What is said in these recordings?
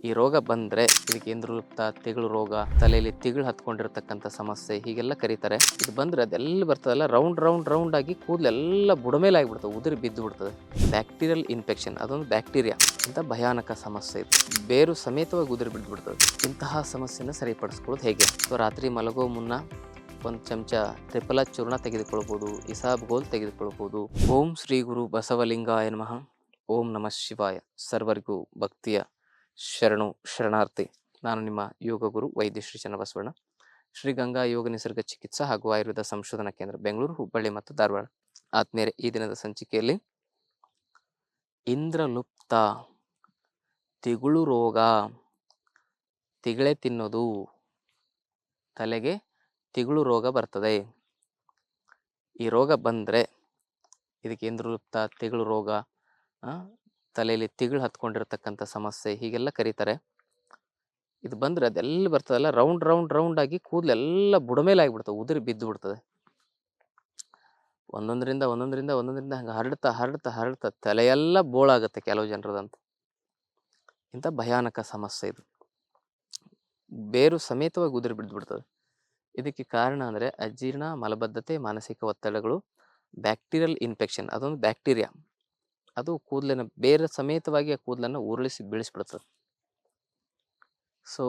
ಈ ರೋಗ ಬಂದ್ರೆ ಇದಕ್ಕೆ ಇಂದ್ರಗುಪ್ತ ತಿಗಳು ರೋಗ, ತಲೆಯಲ್ಲಿ ತಿಗಳು ಹತ್ಕೊಂಡಿರ್ತಕ್ಕಂಥ ಸಮಸ್ಯೆ ಹೀಗೆಲ್ಲ ಕರೀತಾರೆ. ಇದು ಬಂದ್ರೆ ಅದೆಲ್ಲ ಬರ್ತದಲ್ಲ ರೌಂಡ್ ರೌಂಡ್ ರೌಂಡ್ ಆಗಿ ಕೂದಲೆಲ್ಲ ಬುಡಮೇಲೆ ಆಗಿಬಿಡ್ತದೆ, ಉದುರಿ ಬಿದ್ದು ಬಿಡ್ತದೆ. ಬ್ಯಾಕ್ಟೀರಿಯಲ್ ಇನ್ಫೆಕ್ಷನ್, ಅದೊಂದು ಬ್ಯಾಕ್ಟೀರಿಯಾ ಅಂತ ಭಯಾನಕ ಸಮಸ್ಯೆ ಇದು. ಬೇರು ಸಮೇತವಾಗಿ ಉದುರಿ ಬಿದ್ದು ಬಿಡ್ತದೆ. ಇಂತಹ ಸಮಸ್ಯೆನ ಸರಿಪಡಿಸ್ಕೊಳ್ಳೋದು ಹೇಗೆ? ಸೊ ರಾತ್ರಿ ಮಲಗೋ ಮುನ್ನ ಒಂದು ಚಮಚ ತ್ರಿಫಲ ಚೂರ್ಣ ತೆಗೆದುಕೊಳ್ಬೋದು, ಇಸಾಬ್ಗೋಲ್ ತೆಗೆದುಕೊಳ್ಬೋದು. ಓಂ ಶ್ರೀ ಗುರು ಬಸವಲಿಂಗಾಯ ನಮಃ. ಓಂ ನಮಃ ಶಿವಾಯ. ಸರ್ವರಿಗೂ ಭಕ್ತಿಯ ಶರಣು ಶರಣಾರ್ಥಿ. ನಾನು ನಿಮ್ಮ ಯೋಗ ಗುರು ವೈದ್ಯ ಶ್ರೀ ಚನ್ನಬಸವಣ್ಣ, ಶ್ರೀ ಗಂಗಾ ಯೋಗ ನಿಸರ್ಗ ಚಿಕಿತ್ಸಾ ಹಾಗೂ ಆಯುರ್ವೇದ ಸಂಶೋಧನಾ ಕೇಂದ್ರ, ಬೆಂಗಳೂರು, ಹುಬ್ಬಳ್ಳಿ ಮತ್ತು ಧಾರವಾಡ. ಆತ್ಮೀಯರೇ, ಈ ದಿನದ ಸಂಚಿಕೆಯಲ್ಲಿ ಇಂದ್ರಲುಪ್ತ ತಿಗುಳು ರೋಗ, ತಿಗಳೆ ತಿನ್ನೋದು, ತಲೆಗೆ ತಿಗುಳು ರೋಗ ಬರ್ತದೆ. ಈ ರೋಗ ಬಂದರೆ ಇದಕ್ಕೆ ಇಂದ್ರಲುಪ್ತ ತಿಗುಳು ರೋಗ, ತಲೆಯಲ್ಲಿ ತಿಗಳು ಹತ್ಕೊಂಡಿರ್ತಕ್ಕಂಥ ಸಮಸ್ಯೆ ಹೀಗೆಲ್ಲ ಕರೀತಾರೆ. ಇದು ಬಂದ್ರೆ ಅದೆಲ್ಲ ಬರ್ತದಲ್ಲ ರೌಂಡ್ ರೌಂಡ್ ರೌಂಡ್ ಆಗಿ ಕೂದಲೆಲ್ಲ ಬುಡಮೇಲೆ ಆಗಿಬಿಡ್ತದೆ, ಉದುರಿ ಬಿದ್ದು ಬಿಡ್ತದೆ. ಒಂದೊಂದರಿಂದ ಹಂಗೆ ಹರಡ್ತಾ ಹರಡ್ತಾ ಹರಡ್ತಾ ತಲೆಯೆಲ್ಲ ಬೋಳಾಗುತ್ತೆ ಕೆಲವು ಜನರದಂತ. ಇಂಥ ಭಯಾನಕ ಸಮಸ್ಯೆ ಇದು. ಬೇರು ಸಮೇತವಾಗಿ ಉದುರಿ ಬಿದ್ದು ಬಿಡ್ತದೆ. ಇದಕ್ಕೆ ಕಾರಣ ಅಂದರೆ ಅಜೀರ್ಣ, ಮಲಬದ್ಧತೆ, ಮಾನಸಿಕ ಒತ್ತಡಗಳು, ಬ್ಯಾಕ್ಟೀರಿಯಲ್ ಇನ್ಫೆಕ್ಷನ್, ಅದೊಂದು ಬ್ಯಾಕ್ಟೀರಿಯಾ. ಅದು ಕೂದಲಿನ ಬೇರೆ ಸಮೇತವಾಗಿ ಆ ಕೂದಲನ್ನು ಉರುಳಿಸಿ ಬೀಳಿಸ್ಬಿಡ್ತದೆ. ಸೊ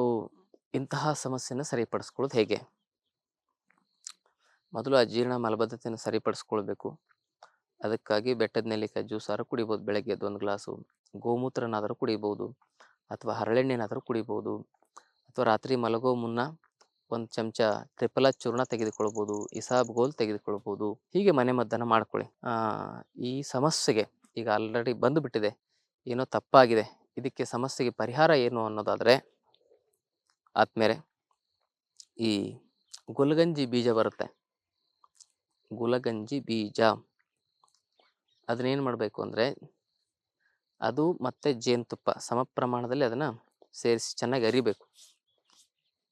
ಇಂತಹ ಸಮಸ್ಯೆನ ಸರಿಪಡಿಸ್ಕೊಳ್ಳೋದು ಹೇಗೆ? ಮೊದಲು ಅಜೀರ್ಣ ಮಲಬದ್ಧತೆಯನ್ನು ಸರಿಪಡಿಸ್ಕೊಳ್ಬೇಕು. ಅದಕ್ಕಾಗಿ ಬೆಟ್ಟದ ನೆಲ್ಲಿಕಾಯಿ ಜ್ಯೂಸಾರು ಕುಡಿಬೋದು. ಬೆಳಗ್ಗೆ ಎದ್ದು 1 ಗ್ಲಾಸು, ಗೋಮೂತ್ರನಾದರೂ ಕುಡಿಬೋದು, ಅಥವಾ ಹರಳೆಣ್ಣೆನಾದರೂ ಕುಡಿಬೋದು, ಅಥವಾ ರಾತ್ರಿ ಮಲಗೋ ಮುನ್ನ 1 ಚಮಚ ತ್ರಿಫಲ ಚೂರ್ಣ ತೆಗೆದುಕೊಳ್ಬೋದು, ಇಸಾಬ್ಗೋಲ್ ತೆಗೆದುಕೊಳ್ಬೋದು. ಹೀಗೆ ಮನೆಮದ್ದನ್ನು ಮಾಡ್ಕೊಳ್ಳಿ. ಈ ಸಮಸ್ಯೆಗೆ ಈಗ ಆಲ್ರೆಡಿ ಬಂದುಬಿಟ್ಟಿದೆ, ಏನೋ ತಪ್ಪಾಗಿದೆ, ಇದಕ್ಕೆ ಸಮಸ್ಯೆಗೆ ಪರಿಹಾರ ಏನು ಅನ್ನೋದಾದರೆ, ಆದ್ಮೇಲೆ ಈ ಗುಲಗಂಜಿ ಬೀಜ ಬರುತ್ತೆ, ಗುಲಗಂಜಿ ಬೀಜ, ಅದನ್ನೇನು ಮಾಡಬೇಕು ಅಂದರೆ, ಅದು ಮತ್ತು ಜೇನುತುಪ್ಪ ಸಮ ಪ್ರಮಾಣದಲ್ಲಿ ಅದನ್ನು ಸೇರಿಸಿ ಚೆನ್ನಾಗಿ ಅರಿಬೇಕು.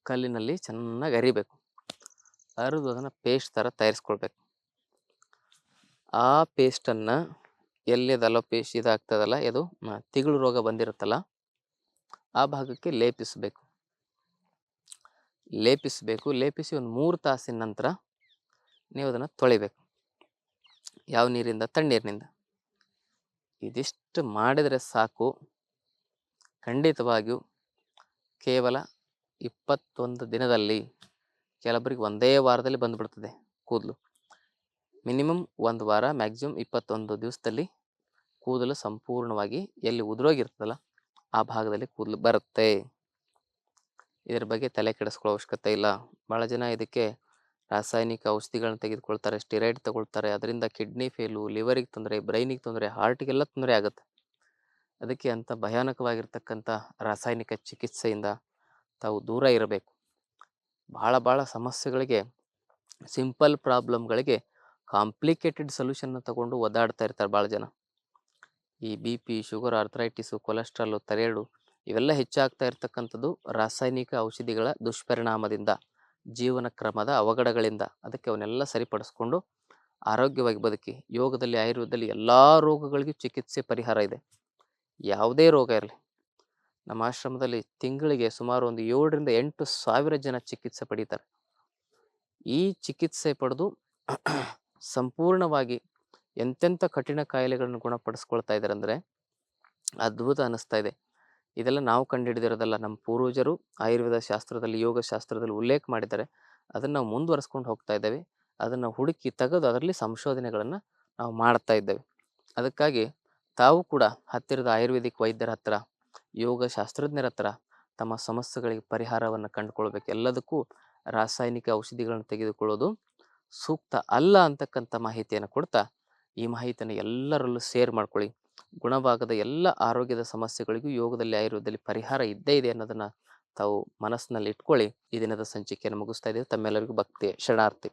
ಕಲ್ಲಿನಲ್ಲಿ ಚೆನ್ನಾಗಿ ಅರಿಬೇಕು. ಅರಿದು ಅದನ್ನು ಪೇಸ್ಟ್ ಥರ ತಯಾರಿಸ್ಕೊಳ್ಬೇಕು. ಆ ಪೇಸ್ಟನ್ನು ಎಲ್ಲಿದಲ್ಲ ಪೇಸ್ಟ್ ಇದಾಗ್ತದಲ್ಲ, ಅದು ತಿಗಳು ರೋಗ ಬಂದಿರುತ್ತಲ್ಲ ಆ ಭಾಗಕ್ಕೆ ಲೇಪಿಸಬೇಕು. ಲೇಪಿಸಿ ಒಂದು 3 ತಾಸಿನ ನಂತರ ನೀವು ಅದನ್ನು ತೊಳಿಬೇಕು. ಯಾವ ನೀರಿಂದ? ತಣ್ಣೀರಿನಿಂದ. ಇದಿಷ್ಟು ಮಾಡಿದರೆ ಸಾಕು, ಖಂಡಿತವಾಗಿಯೂ ಕೇವಲ 21 ದಿನದಲ್ಲಿ, ಕೆಲವರಿಗೆ 1 ವಾರದಲ್ಲಿ ಬಂದುಬಿಡ್ತದೆ ಕೂದಲು. ಮಿನಿಮಮ್ 1 ವಾರ, ಮ್ಯಾಕ್ಸಿಮಮ್ 21 ದಿವಸದಲ್ಲಿ ಕೂದಲು ಸಂಪೂರ್ಣವಾಗಿ ಎಲ್ಲಿ ಉದುರೋಗಿರ್ತದಲ್ಲ ಆ ಭಾಗದಲ್ಲಿ ಕೂದಲು ಬರುತ್ತೆ. ಇದರ ಬಗ್ಗೆ ತಲೆ ಕೆಡಿಸ್ಕೊಳ್ಳೋ ಅವಶ್ಯಕತೆ ಇಲ್ಲ. ಭಾಳ ಜನ ಇದಕ್ಕೆ ರಾಸಾಯನಿಕ ಔಷಧಿಗಳನ್ನ ತೆಗೆದುಕೊಳ್ತಾರೆ, ಸ್ಟಿರಾಯ್ಡ್ ತಗೊಳ್ತಾರೆ. ಅದರಿಂದ ಕಿಡ್ನಿ ಫೇಲು, ಲಿವರಿಗೆ ತೊಂದರೆ, ಬ್ರೈನಿಗೆ ತೊಂದರೆ, ಹಾರ್ಟಿಗೆಲ್ಲ ತೊಂದರೆ ಆಗುತ್ತೆ. ಅದಕ್ಕೆ ಅಂಥ ಭಯಾನಕವಾಗಿರ್ತಕ್ಕಂಥ ರಾಸಾಯನಿಕ ಚಿಕಿತ್ಸೆಯಿಂದ ತಾವು ದೂರ ಇರಬೇಕು. ಭಾಳ ಸಮಸ್ಯೆಗಳಿಗೆ, ಸಿಂಪಲ್ ಪ್ರಾಬ್ಲಮ್ಗಳಿಗೆ ಕಾಂಪ್ಲಿಕೇಟೆಡ್ ಸೊಲ್ಯೂಷನ್ನ ತಗೊಂಡು ಒದ್ದಾಡ್ತಾ ಇರ್ತಾರೆ ಭಾಳ ಜನ. ಈ BP, sugar, arthritis, cholesterol, thyroid ಇವೆಲ್ಲ ಹೆಚ್ಚಾಗ್ತಾ ಇರ್ತಕ್ಕಂಥದ್ದು ರಾಸಾಯನಿಕ ಔಷಧಿಗಳ ದುಷ್ಪರಿಣಾಮದಿಂದ, ಜೀವನ ಕ್ರಮದ ಅವಘಡಗಳಿಂದ. ಅದಕ್ಕೆ ಅವನ್ನೆಲ್ಲ ಸರಿಪಡಿಸ್ಕೊಂಡು ಆರೋಗ್ಯವಾಗಿ ಬದುಕಿ. ಯೋಗದಲ್ಲಿ, ಆಯುರ್ವೇದದಲ್ಲಿ ಎಲ್ಲ ರೋಗಗಳಿಗೂ ಚಿಕಿತ್ಸೆ ಪರಿಹಾರ ಇದೆ. ಯಾವುದೇ ರೋಗ ಇರಲಿ, ನಮ್ಮ ಆಶ್ರಮದಲ್ಲಿ ತಿಂಗಳಿಗೆ ಸುಮಾರು ಒಂದು 7ರಿಂದ 8 ಸಾವಿರ ಜನ ಚಿಕಿತ್ಸೆ ಪಡೀತಾರೆ. ಈ ಚಿಕಿತ್ಸೆ ಪಡೆದು ಸಂಪೂರ್ಣವಾಗಿ ಎಂತೆಂಥ ಕಠಿಣ ಕಾಯಿಲೆಗಳನ್ನು ಗುಣಪಡಿಸ್ಕೊಳ್ತಾ ಇದ್ದಾರೆ ಅಂದರೆ ಅದ್ಭುತ ಅನ್ನಿಸ್ತಾ ಇದೆ. ಇದೆಲ್ಲ ನಾವು ಕಂಡುಹಿಡಿದಿರೋದಲ್ಲ, ನಮ್ಮ ಪೂರ್ವಜರು ಆಯುರ್ವೇದ ಶಾಸ್ತ್ರದಲ್ಲಿ, ಯೋಗ ಶಾಸ್ತ್ರದಲ್ಲಿ ಉಲ್ಲೇಖ ಮಾಡಿದ್ದಾರೆ. ಅದನ್ನು ನಾವು ಮುಂದುವರಿಸ್ಕೊಂಡು ಹೋಗ್ತಾ ಇದ್ದೇವೆ. ಅದನ್ನು ಹುಡುಕಿ ತೆಗೆದು ಅದರಲ್ಲಿ ಸಂಶೋಧನೆಗಳನ್ನು ನಾವು ಮಾಡ್ತಾ ಇದ್ದೇವೆ. ಅದಕ್ಕಾಗಿ ತಾವು ಕೂಡ ಹತ್ತಿರದ ಆಯುರ್ವೇದಿಕ್ ವೈದ್ಯರ ಹತ್ರ, ಯೋಗ ಶಾಸ್ತ್ರಜ್ಞರ ಹತ್ರ ತಮ್ಮ ಸಮಸ್ಯೆಗಳಿಗೆ ಪರಿಹಾರವನ್ನು ಕಂಡುಕೊಳ್ಬೇಕು. ಎಲ್ಲದಕ್ಕೂ ರಾಸಾಯನಿಕ ಔಷಧಿಗಳನ್ನು ತೆಗೆದುಕೊಳ್ಳೋದು ಸೂಕ್ತ ಅಲ್ಲ ಅಂತಕ್ಕಂಥ ಮಾಹಿತಿಯನ್ನು ಕೊಡ್ತಾ, ಈ ಮಾಹಿತಿಯನ್ನು ಎಲ್ಲರಲ್ಲೂ ಶೇರ್ ಮಾಡ್ಕೊಳ್ಳಿ. ಗುಣವಾಗದ ಎಲ್ಲ ಆರೋಗ್ಯದ ಸಮಸ್ಯೆಗಳಿಗೂ ಯೋಗದಲ್ಲಿ, ಆಯುರ್ವೇದದಲ್ಲಿ ಪರಿಹಾರ ಇದ್ದೇ ಇದೆ ಅನ್ನೋದನ್ನು ತಾವು ಮನಸ್ಸಿನಲ್ಲಿ ಇಟ್ಕೊಳ್ಳಿ. ಈ ದಿನದ ಸಂಚಿಕೆಯನ್ನು ಮುಗಿಸ್ತಾ ಇದ್ದೇವೆ. ತಮ್ಮೆಲ್ಲರಿಗೂ ಭಕ್ತಿಯ ಶರಣಾರ್ಥಿ.